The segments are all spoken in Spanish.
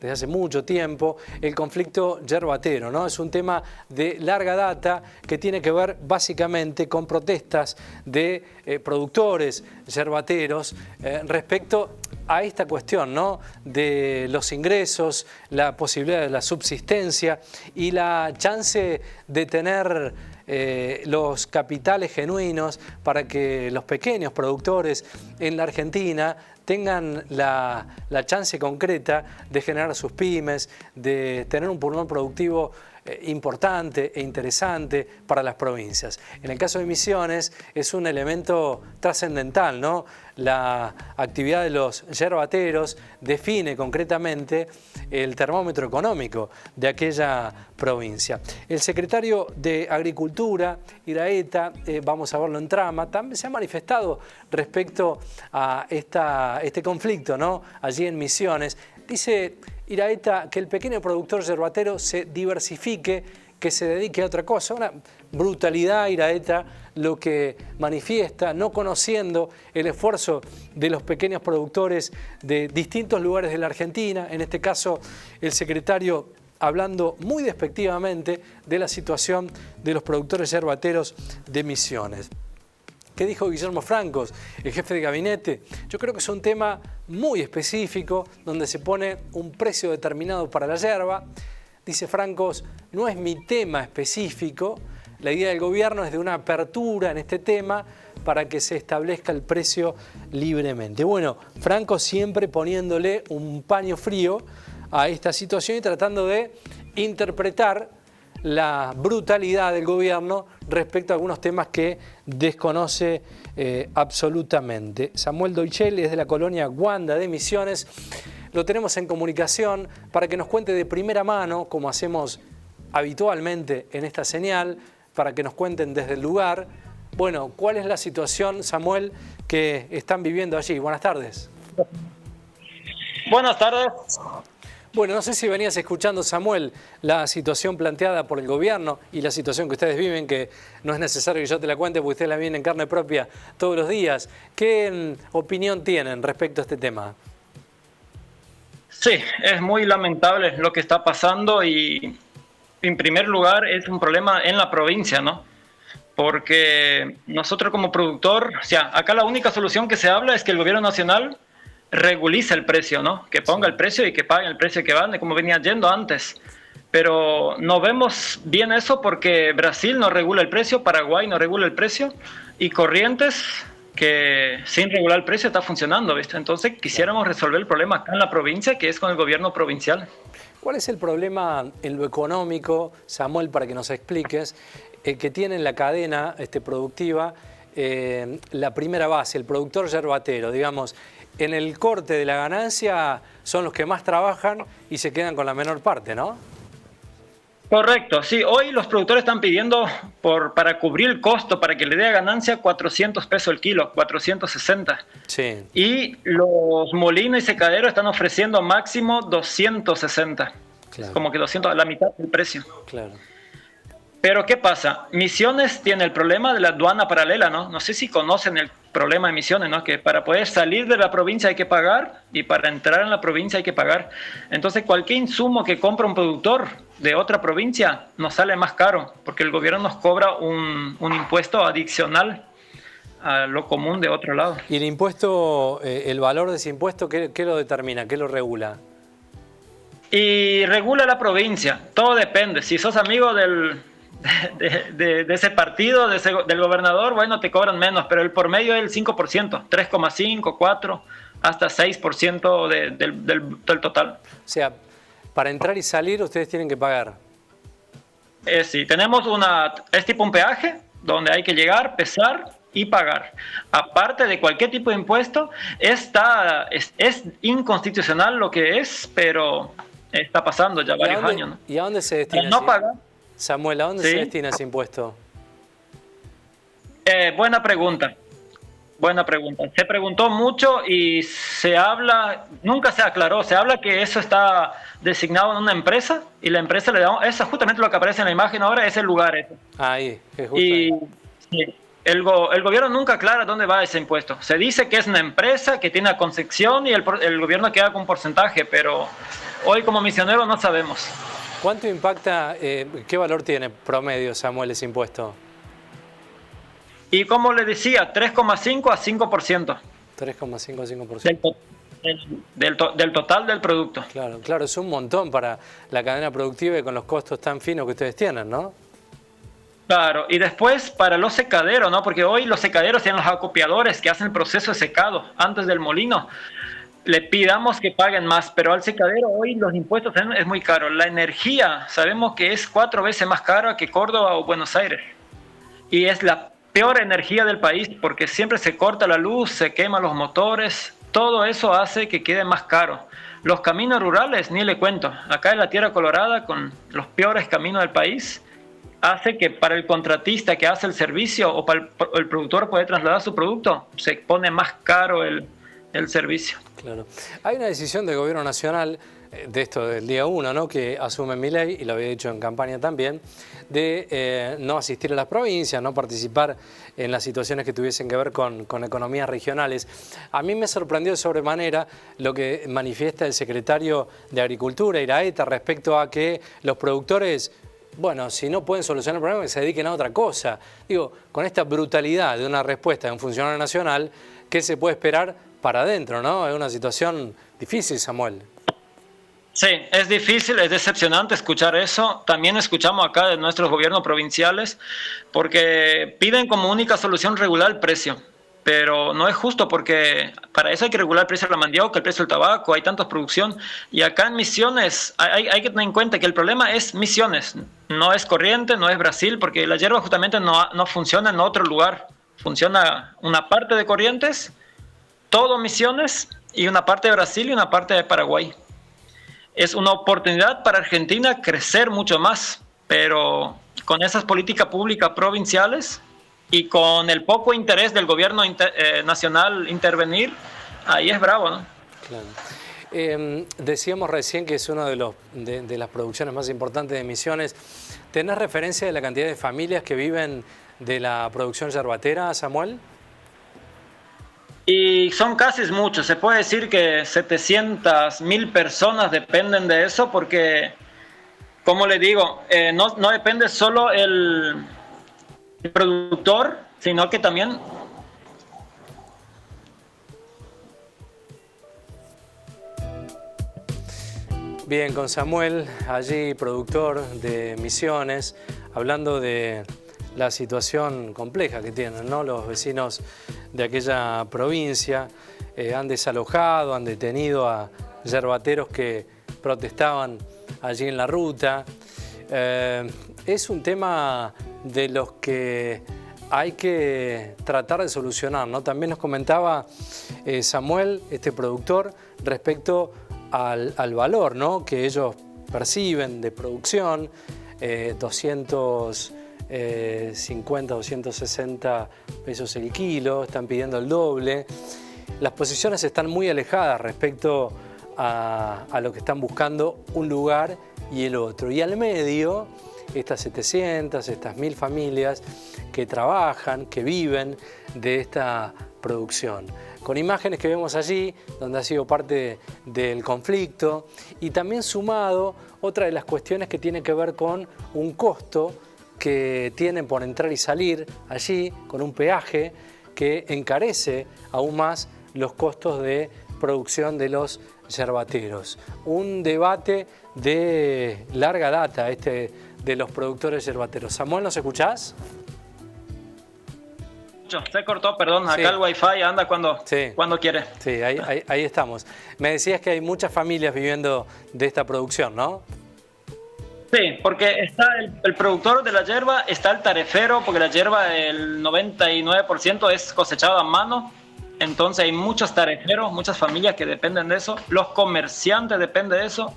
desde hace mucho tiempo, el conflicto yerbatero, ¿no? Es un tema de larga data que tiene que ver básicamente con protestas de productores yerbateros respecto a esta cuestión, ¿no? De los ingresos, la posibilidad de la subsistencia y la chance de tener los capitales genuinos para que los pequeños productores en la Argentina tengan la chance concreta de generar sus pymes, de tener un pulmón productivo importante e interesante para las provincias. En el caso de Misiones es un elemento trascendental, ¿no? La actividad de los yerbateros define concretamente el termómetro económico de aquella provincia. El secretario de Agricultura, Iraheta, vamos a verlo en trama, también se ha manifestado respecto a este conflicto, ¿no? Allí en Misiones. Dice Iraheta que el pequeño productor yerbatero se diversifique, que se dedique a otra cosa. Una brutalidad, Iraheta, lo que manifiesta, no conociendo el esfuerzo de los pequeños productores de distintos lugares de la Argentina. En este caso, el secretario hablando muy despectivamente de la situación de los productores yerbateros de Misiones. ¿Qué dijo Guillermo Francos, el jefe de gabinete? Yo creo que es un tema muy específico, donde se pone un precio determinado para la yerba. Dice Francos, no es mi tema específico, la idea del gobierno es de una apertura en este tema para que se establezca el precio libremente. Bueno, Francos siempre poniéndole un paño frío a esta situación y tratando de interpretar la brutalidad del gobierno respecto a algunos temas que desconoce absolutamente. Samuel Doichel es de la colonia Guanda de Misiones. Lo tenemos en comunicación para que nos cuente de primera mano, como hacemos habitualmente en esta señal, para que nos cuenten desde el lugar. Bueno, ¿cuál es la situación, Samuel, que están viviendo allí? Buenas tardes. Buenas tardes. Bueno, no sé si venías escuchando, Samuel, la situación planteada por el gobierno y la situación que ustedes viven, que no es necesario que yo te la cuente porque ustedes la viven en carne propia todos los días. ¿Qué opinión tienen respecto a este tema? Sí, es muy lamentable lo que está pasando y en primer lugar es un problema en la provincia, ¿no? Porque nosotros como productor, o sea, acá la única solución que se habla es que el gobierno nacional regulice el precio, ¿no? Que ponga el precio y que paguen el precio que vale, como venía yendo antes. Pero no vemos bien eso porque Brasil no regula el precio, Paraguay no regula el precio y Corrientes, que sin regular el precio está funcionando, ¿viste? Entonces quisiéramos resolver el problema acá en la provincia, que es con el gobierno provincial. ¿Cuál es el problema en lo económico, Samuel, para que nos expliques, que tiene en la cadena productiva la primera base, el productor yerbatero, digamos? En el corte de la ganancia son los que más trabajan y se quedan con la menor parte, ¿no? Correcto, sí. Hoy los productores están pidiendo para cubrir el costo, para que le dé ganancia, 400 pesos el kilo, 460. Sí. Y los molinos y secaderos están ofreciendo máximo 260. Claro. Como que 200, a la mitad del precio. Claro. Pero ¿qué pasa? Misiones tiene el problema de la aduana paralela, ¿no? No sé si conocen el problema de Misiones, ¿no? Que para poder salir de la provincia hay que pagar y para entrar en la provincia hay que pagar. Entonces cualquier insumo que compra un productor de otra provincia nos sale más caro porque el gobierno nos cobra un impuesto adicional a lo común de otro lado. ¿Y el impuesto, el valor de ese impuesto, qué lo determina? ¿Qué lo regula? Y regula la provincia, todo depende. Si sos amigo de ese partido, del gobernador, bueno, te cobran menos, pero el por medio es el 5%, 3,5, 4, hasta 6% del total. O sea, para entrar y salir ustedes tienen que pagar. Sí, tenemos es tipo un peaje, donde hay que llegar, pesar y pagar. Aparte de cualquier tipo de impuesto, es inconstitucional lo que es, pero está pasando ya varios años, ¿no? ¿Y a dónde se destina? No pagar. Samuel, ¿a dónde se destina ese impuesto? Buena pregunta. Buena pregunta. Se preguntó mucho y nunca se aclaró. Se habla que eso está designado en una empresa y la empresa le da, eso es justamente lo que aparece en la imagen ahora, es el lugar ese. Ahí, es justo y ahí. Sí, el gobierno nunca aclara dónde va ese impuesto. Se dice que es una empresa que tiene una concesión y el gobierno queda con un porcentaje, pero Hoy como misionero no sabemos. ¿Cuánto impacta, qué valor tiene promedio, Samuel, ese impuesto? Y como le decía, 3,5 a 5% 3,5 a del, 5%. del total del producto. Claro, claro, es un montón para la cadena productiva y con los costos tan finos que ustedes tienen, ¿no? Claro, y después para los secaderos, ¿no? Porque hoy los secaderos tienen los acopiadores que hacen el proceso de secado antes del molino. Le pidamos que paguen más, pero al secadero hoy los impuestos es muy caro. La energía sabemos que es 4 veces más cara que Córdoba o Buenos Aires. Y es la peor energía del país porque siempre se corta la luz, se queman los motores. Todo eso hace que quede más caro. Los caminos rurales, ni le cuento. Acá en la Tierra Colorada, con los peores caminos del país, hace que para el contratista que hace el servicio o para el productor poder trasladar su producto, se pone más caro el servicio. Claro. Hay una decisión del gobierno nacional, de esto del día 1, ¿no?, que asume Milei, y lo había dicho en campaña también, de no asistir a las provincias, no participar en las situaciones que tuviesen que ver con economías regionales. A mí me sorprendió de sobremanera lo que manifiesta el secretario de Agricultura, Iraheta, respecto a que los productores, bueno, si no pueden solucionar el problema, que se dediquen a otra cosa. Digo, con esta brutalidad de una respuesta de un funcionario nacional, ¿qué se puede esperar para adentro, no? Es una situación difícil, Samuel. Sí, es difícil, es decepcionante escuchar eso. También escuchamos acá de nuestros gobiernos provinciales porque piden como única solución regular el precio. Pero no es justo porque para eso hay que regular el precio de la mandioca, el precio del tabaco, hay tanta producción. Y acá en Misiones hay que tener en cuenta que el problema es Misiones, no es Corrientes, no es Brasil, porque la hierba justamente no funciona en otro lugar. Funciona una parte de Corrientes, todo Misiones y una parte de Brasil y una parte de Paraguay. Es una oportunidad para Argentina crecer mucho más, pero con esas políticas públicas provinciales y con el poco interés del gobierno nacional intervenir, ahí es bravo, ¿no? Claro. Decíamos recién que es una de las producciones más importantes de Misiones. ¿Tenés referencia de la cantidad de familias que viven de la producción yerbatera, Samuel? Y son casi muchos, se puede decir que 700.000 personas dependen de eso porque, como le digo, no depende solo el productor, sino que también... Bien, con Samuel, allí productor de Misiones, hablando de la situación compleja que tienen, ¿no? Los vecinos de aquella provincia han desalojado, han detenido a yerbateros que protestaban allí en la ruta. Es un tema de los que hay que tratar de solucionar, ¿no? También nos comentaba Samuel, este productor, respecto al valor, ¿no?, que ellos perciben de producción, 250, 260 pesos el kilo, están pidiendo el doble. Las posiciones están muy alejadas respecto a lo que están buscando un lugar y el otro. Y al medio, estas 700, estas 1000 familias que trabajan, que viven de esta producción. Con imágenes que vemos allí, donde ha sido parte del conflicto, y también sumado otra de las cuestiones que tiene que ver con un costo que tienen por entrar y salir allí, con un peaje que encarece aún más los costos de producción de los yerbateros. Un debate de larga data de los productores yerbateros. Samuel, ¿nos escuchás? Se cortó, perdón, acá sí. El wifi anda cuando quiere. Sí, ahí estamos. Me decías que hay muchas familias viviendo de esta producción, ¿no? Sí, porque está el productor de la yerba, está el tarefero, porque la yerba el 99% es cosechada a mano, entonces hay muchos tareferos, muchas familias que dependen de eso, los comerciantes dependen de eso,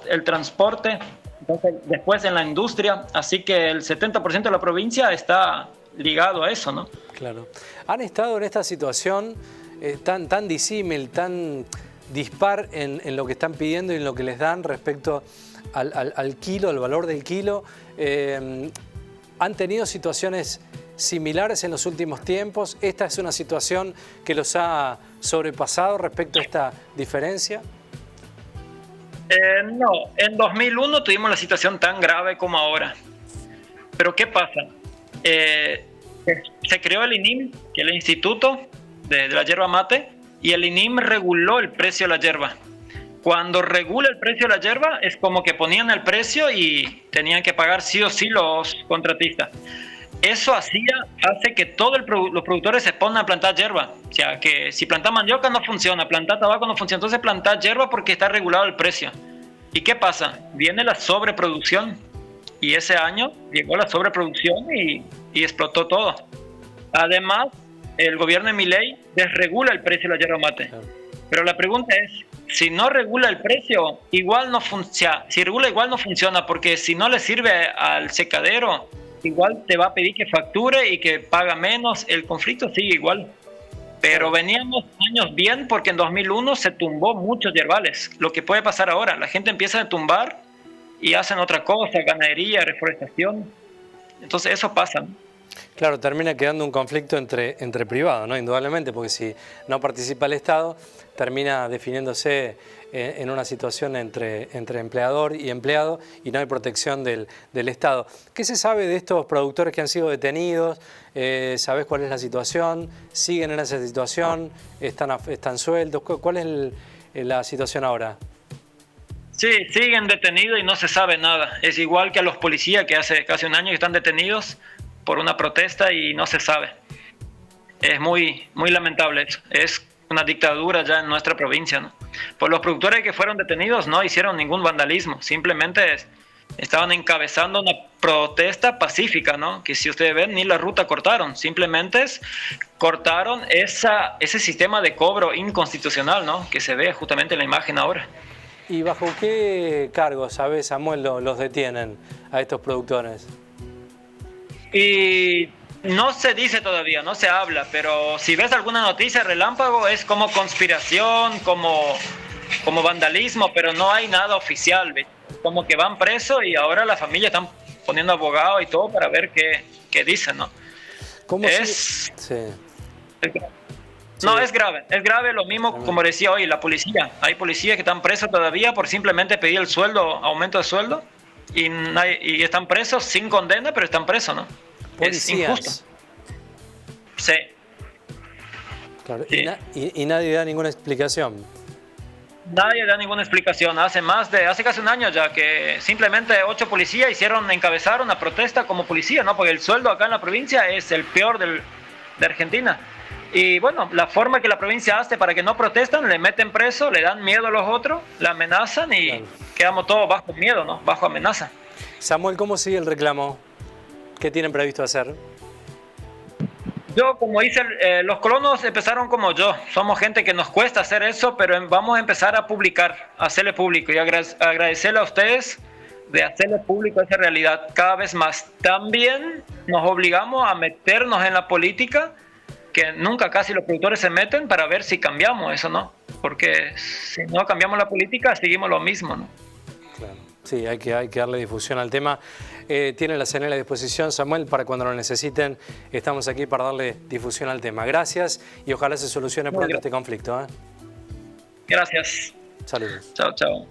el transporte, entonces, después en la industria, así que el 70% de la provincia está ligado a eso, ¿no? Claro. ¿Han estado en esta situación tan disímil, tan dispar en lo que están pidiendo y en lo que les dan respecto al kilo, al valor del kilo? ¿Han tenido situaciones similares en los últimos tiempos? ¿Esta es una situación que los ha sobrepasado respecto a esta diferencia? No, en 2001 tuvimos la situación tan grave como ahora. Pero ¿qué pasa? Se creó el INIM, que es el Instituto de la Yerba Mate, y el INIM reguló el precio de la yerba. Cuando regula el precio de la yerba, es como que ponían el precio y tenían que pagar sí o sí los contratistas. Eso hace que todos los productores se pongan a plantar yerba. O sea, que si plantar mandioca no funciona, plantar tabaco no funciona, entonces plantar yerba porque está regulado el precio. ¿Y qué pasa? Viene la sobreproducción. Y ese año llegó la sobreproducción y explotó todo. Además, el gobierno de Milei desregula el precio de la yerba mate. Pero la pregunta es, si no regula el precio, igual no funciona. Si regula, igual no funciona, porque si no le sirve al secadero, igual te va a pedir que facture y que paga menos. El conflicto sigue igual. Pero veníamos años bien porque en 2001 se tumbó muchos yerbales. Lo que puede pasar ahora, la gente empieza a tumbar y hacen otra cosa, ganadería, reforestación. Entonces eso pasa, ¿no? Claro, termina quedando un conflicto entre privados, ¿no? Indudablemente, porque si no participa el Estado, termina definiéndose en una situación entre empleador y empleado y no hay protección del Estado. ¿Qué se sabe de estos productores que han sido detenidos? ¿Sabés cuál es la situación? ¿Siguen en esa situación? ¿Están sueltos? ¿Cuál es la situación ahora? Sí, siguen detenidos y no se sabe nada. Es igual que a los policías que hace casi un año que están detenidos por una protesta y no se sabe. Es muy lamentable eso. Es una dictadura ya en nuestra provincia, ¿no? Pues los productores que fueron detenidos no hicieron ningún vandalismo, simplemente estaban encabezando una protesta pacífica, ¿no? Que si ustedes ven, ni la ruta cortaron, simplemente cortaron ese sistema de cobro inconstitucional, ¿no? Que se ve justamente en la imagen ahora. ¿Y bajo qué cargos, sabes, Samuel, los detienen a estos productores? Y no se dice todavía, no se habla, pero si ves alguna noticia relámpago es como conspiración, como vandalismo, pero no hay nada oficial, ¿ves? Como que van presos y ahora la familia están poniendo abogados y todo para ver qué dicen, ¿no? ¿Cómo sí. No, es grave lo mismo como decía hoy la policía. Hay policías que están presos todavía por simplemente pedir el sueldo, aumento de sueldo, y están presos sin condena, pero están presos, ¿no? Policías. Es injusto. Sí. Claro. Sí. Y nadie da ninguna explicación. Nadie da ninguna explicación. Hace casi un año ya que simplemente 8 policías encabezaron una protesta como policía, ¿no? Porque el sueldo acá en la provincia es el peor de Argentina. Y bueno, la forma que la provincia hace para que no protestan, le meten preso, le dan miedo a los otros, la amenazan y claro, quedamos todos bajo miedo, ¿no? Bajo amenaza. Samuel, ¿cómo sigue el reclamo? ¿Qué tienen previsto hacer? Yo, como hice, los colonos empezaron como yo. Somos gente que nos cuesta hacer eso, pero vamos a empezar a publicar, a hacerle público y agradecerle a ustedes de hacerle público esa realidad cada vez más. También nos obligamos a meternos en la política, que nunca casi los productores se meten, para ver si cambiamos eso, ¿no? Porque si no cambiamos la política, seguimos lo mismo, ¿no? Claro. Sí, hay que darle difusión al tema. Tienen la señal a disposición, Samuel, para cuando lo necesiten. Estamos aquí para darle difusión al tema. Gracias y ojalá se solucione pronto este conflicto, ¿eh? Gracias. Saludos. Chao, chao.